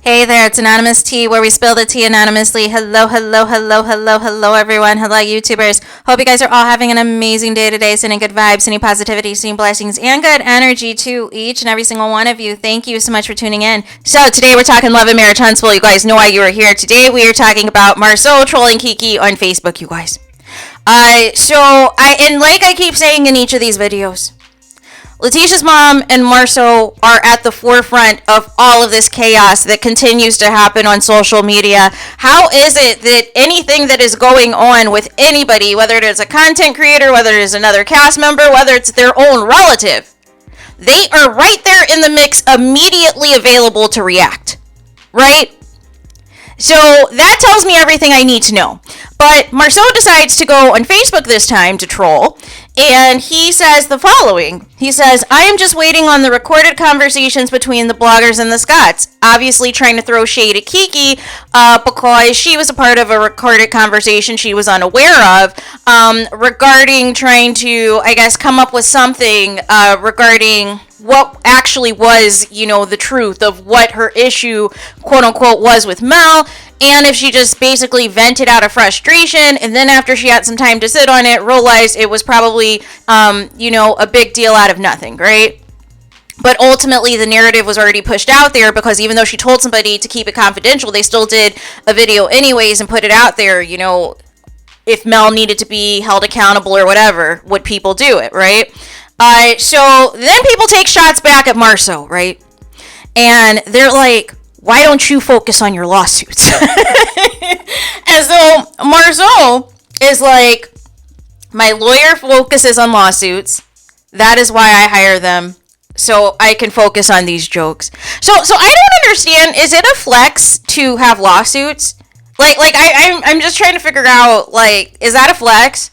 Hey there, it's Anonymous Tea, where we spill the tea anonymously. Hello, everyone. Hello, YouTubers. Hope you guys are all having an amazing day today, sending good vibes, sending positivity, sending blessings, and good energy to each and every single one of you. Thank you so much for tuning in. So today we're talking Love and Marriage Huntsville. You guys know why you are here. Today we are talking about Marsau trolling Kiki on Facebook, you guys. And like I keep saying in each of these videos, Letitia's mom and Marsau are at the forefront of all of this chaos that continues to happen on social media. How is it that anything that is going on with anybody, whether it is a content creator, whether it is another cast member, whether it's their own relative, they are right there in the mix, immediately available to react, right? So that tells me everything I need to know. But Marsau decides to go on Facebook this time to troll, and he says the following. He says, I am just waiting on the recorded conversations between the bloggers and the Scots. Obviously trying to throw shade at Kiki because she was a part of a recorded conversation she was unaware of regarding trying to, I guess, come up with something regarding what actually was, the truth of what her issue, quote unquote, was with Mel. And if she just basically vented out of frustration, and then after she had some time to sit on it, realized it was probably, a big deal out of nothing, right? But ultimately, the narrative was already pushed out there because even though she told somebody to keep it confidential, they still did a video anyways and put it out there, if Mel needed to be held accountable or whatever, would people do it, right? So then people take shots back at Marsau, right? And they're like, why don't you focus on your lawsuits? And so Marsau is like, my lawyer focuses on lawsuits. That is why I hire them, so I can focus on these jokes. So I don't understand. Is it a flex to have lawsuits? I'm just trying to figure out, is that a flex?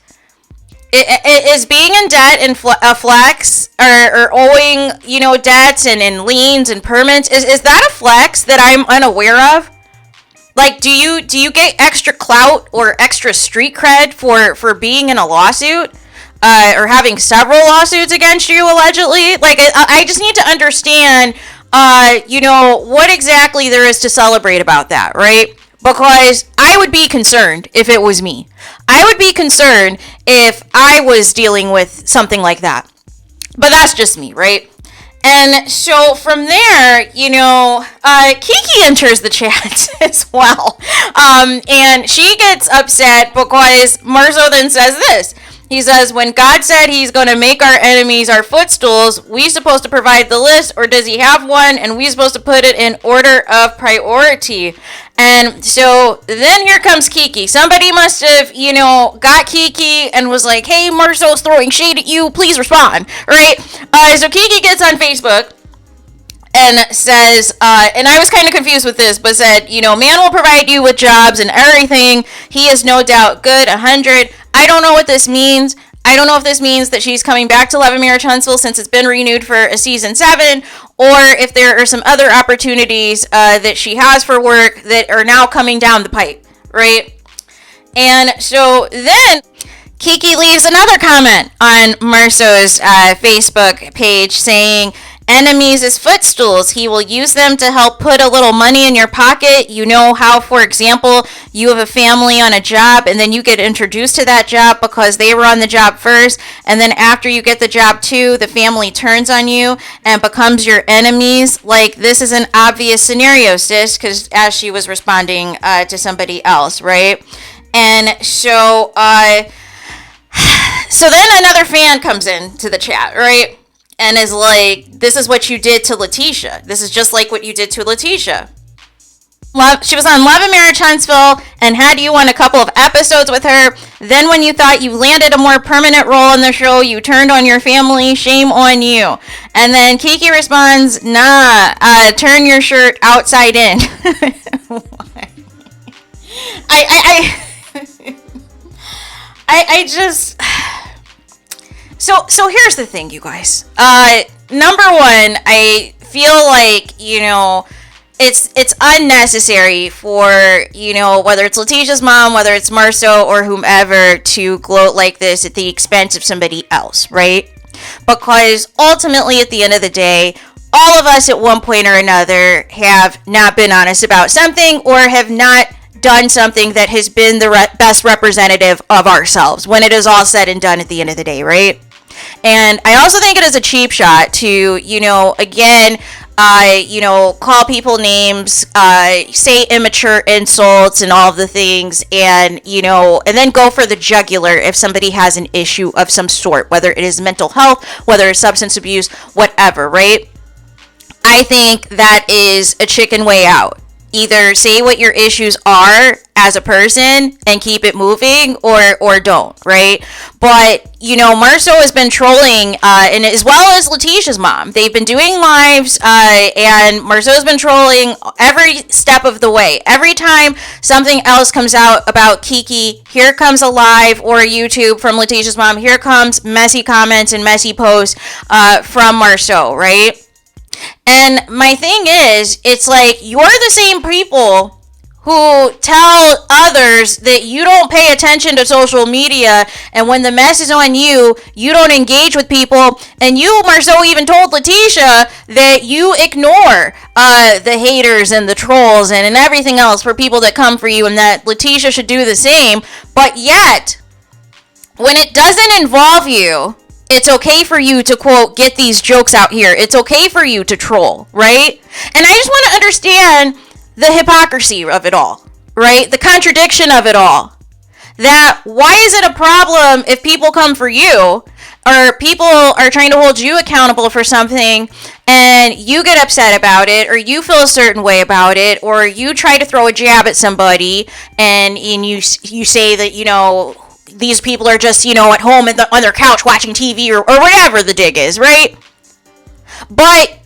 Is being in debt a flex, or owing, debts and liens and permits? Is that a flex that I'm unaware of? Do you get extra clout or extra street cred for being in a lawsuit, or having several lawsuits against you allegedly? I just need to understand, what exactly there is to celebrate about that, right? Because I would be concerned if it was me. I would be concerned if I was dealing with something like that. But that's just me, right? And so from there, Kiki enters the chat as well. And she gets upset because Marsau then says this. He says, when God said he's going to make our enemies our footstools, we supposed to provide the list, or does he have one? And we supposed to put it in order of priority. And so then here comes Kiki. Somebody must have, got Kiki and was like, hey, Marsau's throwing shade at you. Please respond, right? So Kiki gets on Facebook and says, and I was kind of confused with this, but said, man will provide you with jobs and everything. He is no doubt good, 100. I don't know what this means. I don't know if this means that she's coming back to Love and Marriage Huntsville since it's been renewed for a season 7, or if there are some other opportunities that she has for work that are now coming down the pipe, right? And so then Kiki leaves another comment on Marsau's Facebook page saying, enemies as footstools. He will use them to help put a little money in your pocket. You know how, for example, you have a family on a job and then you get introduced to that job because they were on the job first. And then after you get the job too, the family turns on you and becomes your enemies. This is an obvious scenario, sis, because as she was responding to somebody else, right? And so, so then another fan comes in to the chat, right? And is like, this is what you did to Letitia. This is just like what you did to Letitia. She was on Love and Marriage Huntsville and had you on a couple of episodes with her. Then when you thought you landed a more permanent role in the show, you turned on your family. Shame on you. And then Kiki responds, nah, turn your shirt outside in. I just... So here's the thing, you guys. Number one, I feel like, it's unnecessary for, whether it's Letitia's mom, whether it's Marsau or whomever, to gloat like this at the expense of somebody else, right? Because ultimately, at the end of the day, all of us at one point or another have not been honest about something or have not done something that has been the best representative of ourselves when it is all said and done at the end of the day, right? And I also think it is a cheap shot to, again, call people names, say immature insults and all of the things, and then go for the jugular if somebody has an issue of some sort, whether it is mental health, whether it's substance abuse, whatever, right? I think that is a chicken way out. Either say what your issues are as a person and keep it moving, or don't, right? But, Marsau has been trolling, and as well as Letitia's mom. They've been doing lives, and Marsau's been trolling every step of the way. Every time something else comes out about Kiki, here comes a live or a YouTube from Letitia's mom. Here comes messy comments and messy posts from Marsau, right? And my thing is, it's like, you're the same people who tell others that you don't pay attention to social media, and when the mess is on you, you don't engage with people. And you, Marsau, even told Letitia that you ignore the haters and the trolls and everything else for people that come for you, and that Letitia should do the same. But yet, when it doesn't involve you, it's okay for you to, quote, get these jokes out here. It's okay for you to troll, right? And I just want to understand the hypocrisy of it all, right? The contradiction of it all. That why is it a problem if people come for you, or people are trying to hold you accountable for something and you get upset about it, or you feel a certain way about it, or you try to throw a jab at somebody and you say that, these people are just, at home on their couch watching TV or whatever the dig is, right? But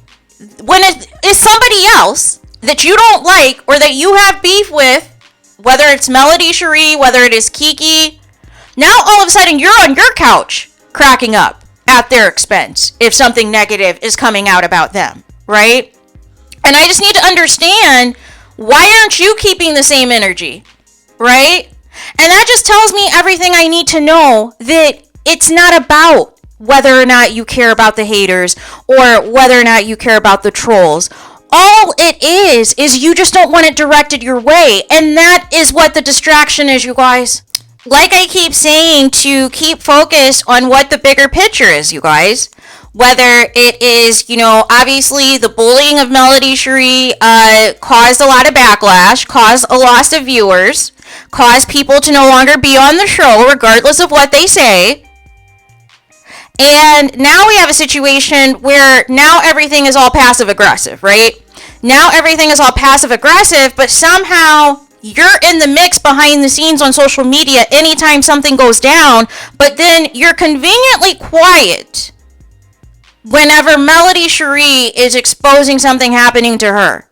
when it is somebody else that you don't like or that you have beef with, whether it's Melody Cherie, whether it is Kiki, now all of a sudden you're on your couch cracking up at their expense if something negative is coming out about them, right? And I just need to understand, why aren't you keeping the same energy, right? And that just tells me everything I need to know, that it's not about whether or not you care about the haters or whether or not you care about the trolls. All it is you just don't want it directed your way. And that is what the distraction is, you guys. Like I keep saying, to keep focused on what the bigger picture is, you guys. Whether it is, obviously the bullying of Melody Cherie caused a lot of backlash, caused a loss of viewers, caused people to no longer be on the show regardless of what they say. And now we have a situation where now everything is all passive aggressive, right? Now everything is all passive aggressive, but somehow you're in the mix behind the scenes on social media anytime something goes down, but then you're conveniently quiet whenever Melody Cherie is exposing something happening to her.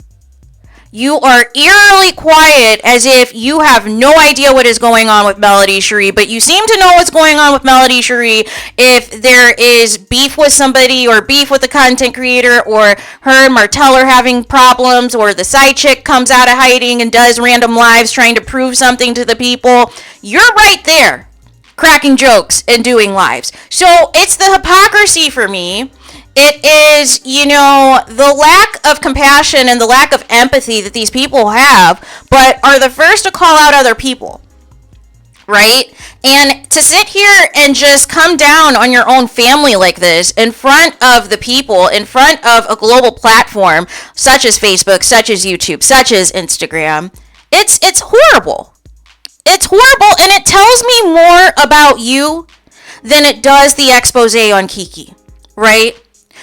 You are eerily quiet, as if you have no idea what is going on with Melody Cherie, but you seem to know what's going on with Melody Cherie if there is beef with somebody, or beef with the content creator, or her and Martell are having problems, or the side chick comes out of hiding and does random lives trying to prove something to the people. You're right there, cracking jokes and doing lives. So it's the hypocrisy for me. It is, the lack of compassion and the lack of empathy that these people have, but are the first to call out other people, right? And to sit here and just come down on your own family like this in front of the people, in front of a global platform such as Facebook, such as YouTube, such as Instagram, it's horrible. It's horrible, and it tells me more about you than it does the expose on Kiki, right?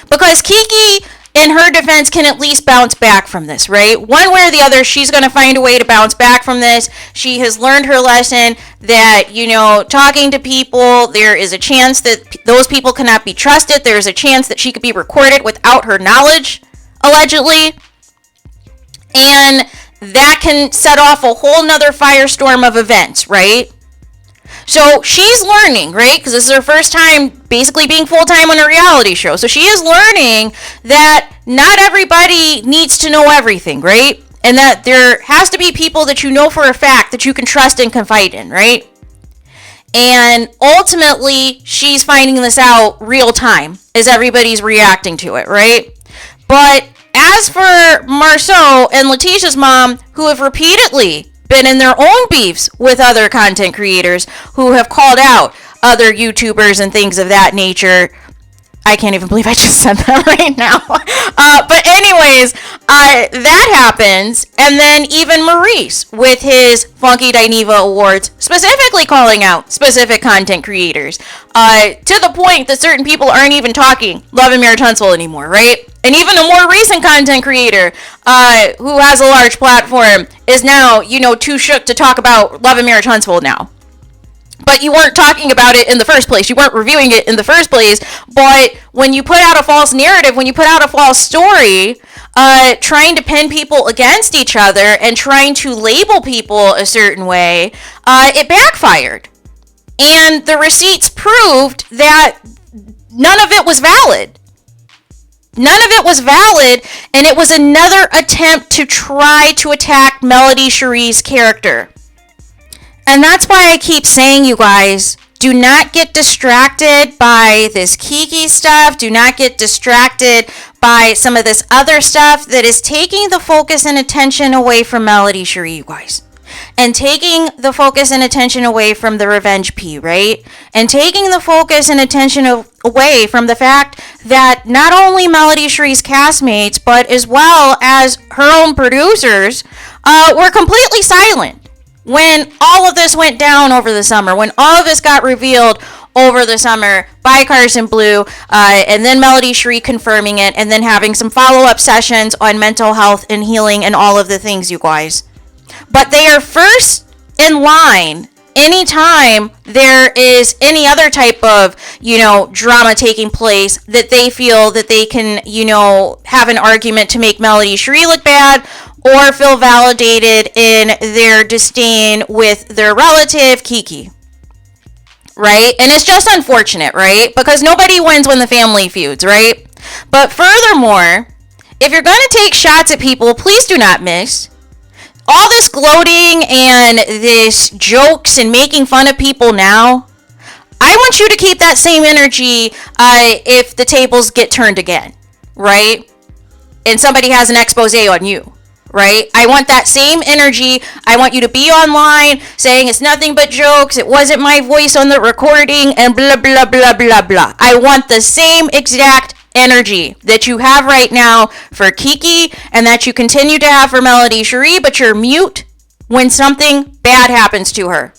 Because Kiki, in her defense, can at least bounce back from this, right? One way or the other, she's going to find a way to bounce back from this. She has learned her lesson that, talking to people, there is a chance that those people cannot be trusted. There's a chance that she could be recorded without her knowledge, allegedly. And that can set off a whole nother firestorm of events, right? So she's learning, right? Because this is her first time basically being full-time on a reality show. So she is learning that not everybody needs to know everything, right? And that there has to be people that you know for a fact that you can trust and confide in, right? And ultimately, she's finding this out real time as everybody's reacting to it, right? But as for Marsau and Letitia's mom, who have repeatedly been in their own beefs with other content creators who have called out other YouTubers and things of that nature. I can't even believe I just said that right now. But anyways, that happens. And then even Maurice with his Funky Dineva Awards, specifically calling out specific content creators, to the point that certain people aren't even talking Love and Marriage Huntsville anymore, right? And even a more recent content creator who has a large platform is now, too shook to talk about Love and Marriage Huntsville now. But you weren't talking about it in the first place. You weren't reviewing it in the first place. But when you put out a false narrative, when you put out a false story, trying to pin people against each other and trying to label people a certain way, it backfired. And the receipts proved that none of it was valid. None of it was valid, and it was another attempt to try to attack Melody Cherie's character. And that's why I keep saying, you guys, do not get distracted by this Kiki stuff. Do not get distracted by some of this other stuff that is taking the focus and attention away from Melody Cherie, you guys. And taking the focus and attention away from the Revenge P, right? And taking the focus and attention away from the fact that not only Melody Cherie's castmates, but as well as her own producers, were completely silent when all of this went down over the summer, when all of this got revealed over the summer by Carson Blue, and then Melody Cherie confirming it, and then having some follow-up sessions on mental health and healing and all of the things, you guys. But they are first in line anytime there is any other type of, drama taking place that they feel that they can, have an argument to make Melody Cherie look bad, or feel validated in their disdain with their relative, Kiki. Right? And it's just unfortunate, right? Because nobody wins when the family feuds, right? But furthermore, if you're going to take shots at people, please do not miss. All this gloating and this jokes and making fun of people now, I want you to keep that same energy if the tables get turned again, right? And somebody has an expose on you. Right? I want that same energy. I want you to be online saying it's nothing but jokes. It wasn't my voice on the recording and blah, blah, blah, blah, blah. I want the same exact energy that you have right now for Kiki and that you continue to have for Melody Cherie, but you're mute when something bad happens to her.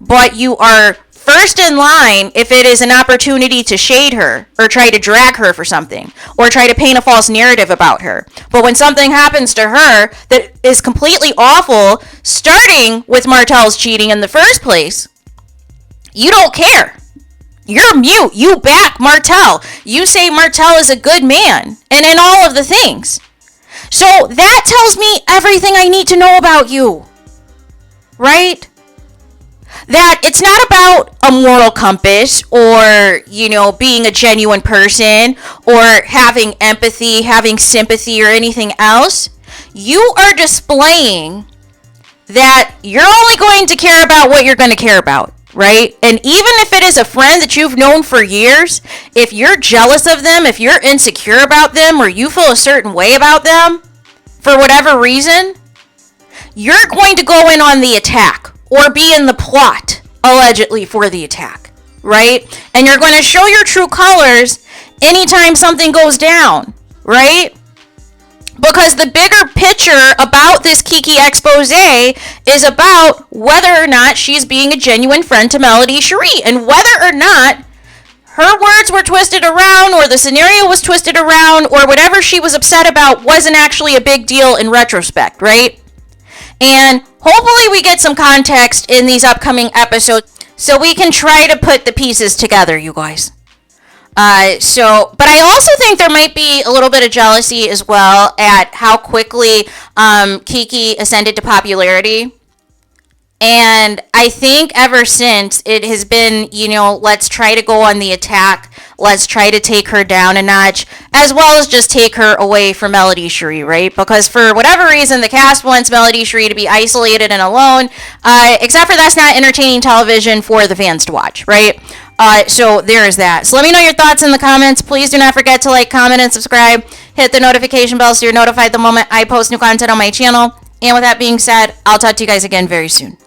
But you are first in line if it is an opportunity to shade her or try to drag her for something or try to paint a false narrative about her. But when something happens to her that is completely awful, starting with Martell's cheating in the first place, you don't care. You're mute. You back Martell. You say Martell is a good man and in all of the things. So that tells me everything I need to know about you. Right? That it's not about a moral compass or, being a genuine person or having empathy, having sympathy or anything else. You are displaying that you're only going to care about what you're going to care about, right? And even if it is a friend that you've known for years, if you're jealous of them, if you're insecure about them or you feel a certain way about them for whatever reason, you're going to go in on the attack. Or be in the plot, allegedly, for the attack, right? And you're going to show your true colors anytime something goes down, right? Because the bigger picture about this Kiki expose is about whether or not she's being a genuine friend to Melody Cherie, and whether or not her words were twisted around, or the scenario was twisted around, or whatever she was upset about wasn't actually a big deal in retrospect, right? And hopefully we get some context in these upcoming episodes so we can try to put the pieces together, you guys. But I also think there might be a little bit of jealousy as well at how quickly Kiki ascended to popularity. And I think ever since it has been, let's try to go on the attack. Let's try to take her down a notch, as well as just take her away from Melody Cherie, right? Because for whatever reason, the cast wants Melody Cherie to be isolated and alone, except for that's not entertaining television for the fans to watch, right? So there is that. So let me know your thoughts in the comments. Please do not forget to like, comment, and subscribe. hit the notification bell so you're notified the moment I post new content on my channel. And with that being said, I'll talk to you guys again very soon.